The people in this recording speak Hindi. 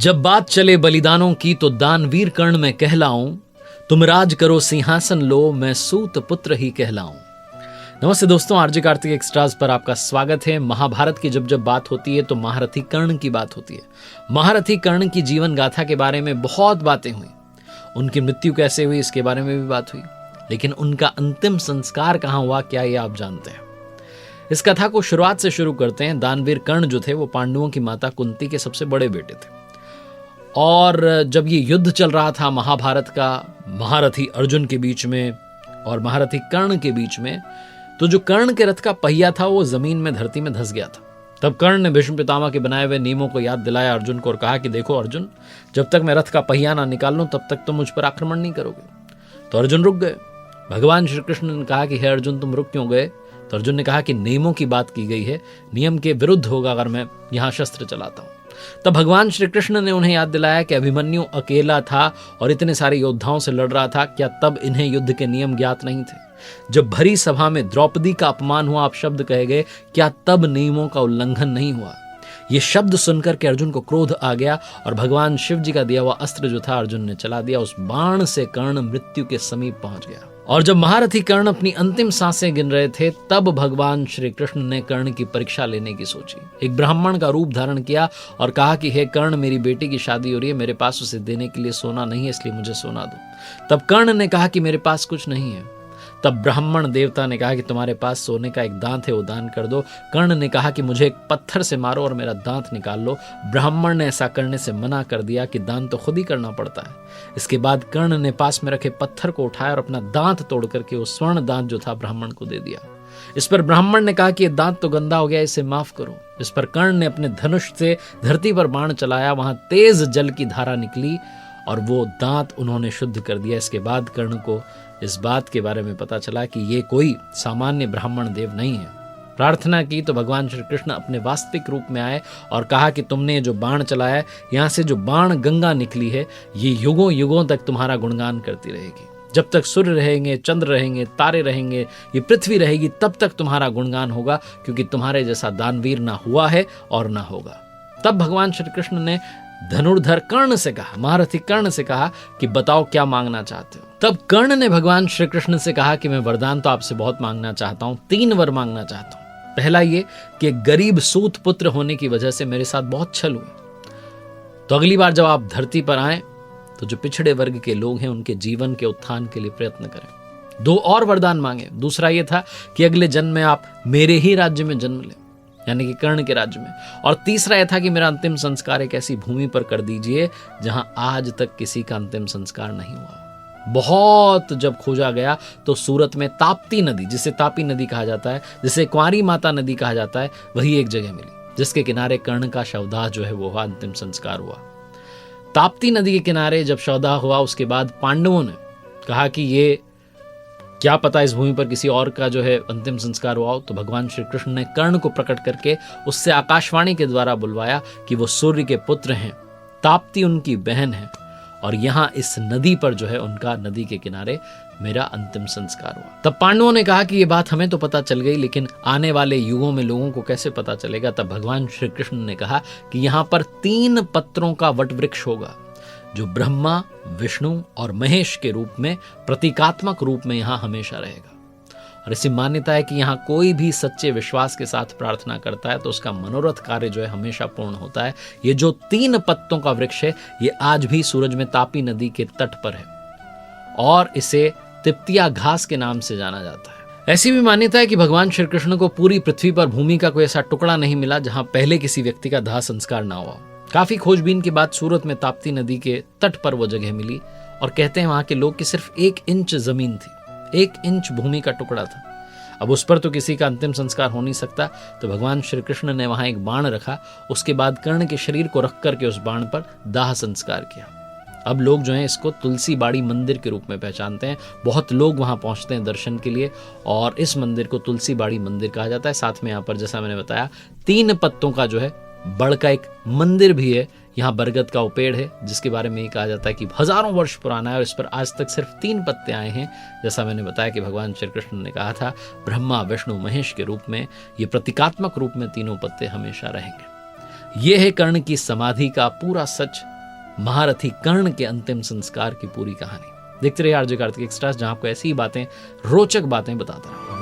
जब बात चले बलिदानों की तो दानवीर कर्ण में कहलाऊं, तुम राज करो सिंहासन लो, मैं सूत पुत्र ही कहलाऊं। नमस्ते दोस्तों, आरजे कार्तिक एक्स्ट्राज पर आपका स्वागत है। महाभारत की जब जब बात होती है तो महारथी कर्ण की बात होती है। महारथी कर्ण की जीवन गाथा के बारे में बहुत बातें हुई। उनकी मृत्यु कैसे हुई इसके बारे में भी बात हुई, लेकिन उनका अंतिम संस्कार कहाँ हुआ, क्या ये आप जानते हैं? इस कथा को शुरुआत से शुरू करते हैं। दानवीर कर्ण जो थे वो पांडवों की माता कुंती के सबसे बड़े बेटे थे, और जब ये युद्ध चल रहा था महाभारत का महारथी अर्जुन के बीच में और महारथी कर्ण के बीच में, तो जो कर्ण के रथ का पहिया था वो जमीन में धरती में धंस गया था। तब कर्ण ने भीष्म पितामह के बनाए हुए नियमों को याद दिलाया अर्जुन को और कहा कि देखो अर्जुन, जब तक मैं रथ का पहिया ना निकाल लूं तब तक तुम मुझ पर आक्रमण नहीं करोगे। तो अर्जुन रुक गए। भगवान श्री कृष्ण ने कहा कि हे अर्जुन, तुम रुक क्यों गए? तो अर्जुन ने कहा कि नियमों की बात की गई है, नियम के विरुद्ध होगा अगर मैं यहां शस्त्र चलाता हूं। तब भगवान श्री कृष्ण ने उन्हें याद दिलाया कि अभिमन्यु अकेला था और इतने सारे योद्धाओं से लड़ रहा था। क्या तब इन्हें युद्ध के नियम ज्ञात नहीं थे? जब भरी सभा में द्रौपदी का अपमान हुआ, आप शब्द कहे गए, क्या तब नियमों का उल्लंघन नहीं हुआ? ये शब्द सुनकर के अर्जुन को क्रोध आ गया और भगवान शिव जी का दिया हुआ अस्त्र जो था अर्जुन ने चला दिया। उस बाण से कर्ण मृत्यु के समीप पहुंच गया। और जब महारथी कर्ण अपनी अंतिम सांसें गिन रहे थे तब भगवान श्री कृष्ण ने कर्ण की परीक्षा लेने की सोची। एक ब्राह्मण का रूप धारण किया और कहा कि हे कर्ण, मेरी बेटी की शादी हो रही है, मेरे पास उसे देने के लिए सोना नहीं है, इसलिए मुझे सोना दो। तब कर्ण ने कहा कि मेरे पास कुछ नहीं है। तब ब्राह्मण देवता ने कहा कि तुम्हारे पास सोने का एक दांत है, वो दान कर दो। कर्ण ने कहा कि मुझे एक पत्थर से मारो और मेरा दांत निकाल लो। ब्राह्मण ने ऐसा करने से मना कर दिया कि दान तो खुद ही करना पड़ता है। इसके बाद कर्ण ने पास में रखे पत्थर को उठाया और अपना दांत तोड़ करके वो स्वर्ण दांत जो था ब्राह्मण को दे दिया। इस पर ब्राह्मण ने कहा कि ये दांत तो गंदा हो गया, इसे माफ करो। इस पर कर्ण ने अपने धनुष से धरती पर बाण चलाया, वहां तेज जल की धारा निकली और वो दांत उन्होंने शुद्ध कर दिया। इसके बाद कर्ण को इस बात के बारे में पता चला कि ये कोई सामान्य ब्राह्मण देव नहीं है। प्रार्थना की तो भगवान श्री कृष्ण अपने वास्तविक रूप में आए और कहा कि तुमने जो बाण चलाया, यहाँ से जो बाण गंगा निकली है, ये युगों युगों तक तुम्हारा गुणगान करती रहेगी। जब तक सूर्य रहेंगे, चंद्र रहेंगे, तारे रहेंगे, ये पृथ्वी रहेगी, तब तक तुम्हारा गुणगान होगा, क्योंकि तुम्हारे जैसा दानवीर ना हुआ है और ना होगा। तब भगवान श्री कृष्ण ने धनुर्धर कर्ण से कहा, महारथी कर्ण से कहा कि बताओ क्या मांगना चाहते हो। तब कर्ण ने भगवान श्री कृष्ण से कहा कि मैं वरदान तो आपसे बहुत मांगना चाहता हूँ, 3 वर मांगना चाहता हूँ। पहला ये कि एक गरीब सूत पुत्र होने की वजह से मेरे साथ बहुत छल हुए, तो अगली बार जब आप धरती पर आए तो जो पिछड़े वर्ग के लोग हैं उनके जीवन के उत्थान के लिए प्रयत्न करें। 2 और वरदान मांगे। दूसरा ये था कि अगले जन्म में आप मेरे ही राज्य में जन्म लें, यानी कि कर्ण के राज्य में। और तीसरा यह था कि मेरा अंतिम संस्कार एक ऐसी भूमि पर कर दीजिए जहां आज तक किसी का अंतिम संस्कार नहीं हुआ। बहुत जब खोजा गया तो सूरत में ताप्ती नदी, जिसे तापी नदी कहा जाता है, जिसे कुंवारी माता नदी कहा जाता है, वही एक जगह मिली जिसके किनारे कर्ण का शवदाह जो है वो हुआ, अंतिम संस्कार हुआ। ताप्ती नदी के किनारे जब शवदाह हुआ उसके बाद पांडवों ने कहा कि ये क्या पता इस भूमि पर किसी और का जो है अंतिम संस्कार हुआ हो। तो भगवान श्री कृष्ण ने कर्ण को प्रकट करके उससे आकाशवाणी के द्वारा बुलवाया कि वो सूर्य के पुत्र हैं, ताप्ती उनकी बहन है, और यहाँ इस नदी पर जो है उनका, नदी के किनारे मेरा अंतिम संस्कार हुआ। तब पांडवों ने कहा कि ये बात हमें तो पता चल गई, लेकिन आने वाले युगों में लोगों को कैसे पता चलेगा? तब भगवान श्री कृष्ण ने कहा कि यहाँ पर 3 पत्रों का वट वृक्ष होगा जो ब्रह्मा, विष्णु और महेश के रूप में, प्रतीकात्मक रूप में यहाँ हमेशा रहेगा। और ऐसी मान्यता है कि यहाँ कोई भी सच्चे विश्वास के साथ प्रार्थना करता है तो उसका मनोरथ कार्य जो है हमेशा पूर्ण होता है। ये जो 3 पत्तों का वृक्ष है ये आज भी सूरज में तापी नदी के तट पर है और इसे तिप्तिया घास के नाम से जाना जाता है। ऐसी भी मान्यता है कि भगवान श्री कृष्ण को पूरी पृथ्वी पर भूमि का कोई ऐसा टुकड़ा नहीं मिला जहां पहले किसी व्यक्ति का दाह संस्कार ना हुआ। काफी खोजबीन के बाद सूरत में ताप्ती नदी के तट पर वो जगह मिली और कहते हैं वहां के लोग की सिर्फ 1 इंच जमीन थी, 1 इंच भूमि का टुकड़ा था। अब उस पर तो किसी का अंतिम संस्कार हो नहीं सकता, तो भगवान श्री कृष्ण ने वहां एक बाण रखा। उसके बाद कर्ण के शरीर को रख करके उस बाण पर दाह संस्कार किया। अब लोग जो हैं इसको तुलसी बाड़ी मंदिर के रूप में पहचानते हैं। बहुत लोग वहां पहुंचते हैं दर्शन के लिए और इस मंदिर को तुलसी बाड़ी मंदिर कहा जाता है। साथ में यहाँ पर जैसा मैंने बताया 3 पत्तों का जो है बड़ का एक मंदिर भी है। यहाँ बरगद का वो पेड़ है जिसके बारे में ये कहा जाता है कि हजारों वर्ष पुराना है और इस पर आज तक सिर्फ 3 पत्ते आए हैं। जैसा मैंने बताया कि भगवान श्री कृष्ण ने कहा था ब्रह्मा, विष्णु, महेश के रूप में, ये प्रतीकात्मक रूप में 3 पत्ते हमेशा रहेंगे। ये है कर्ण की समाधि का पूरा सच महारथी कर्ण के अंतिम संस्कार की पूरी कहानी। देखते रहिए आरजे कार्तिक एक्स्ट्रा, जहां आपको ऐसी ही बातें, रोचक बातें बताता रहा।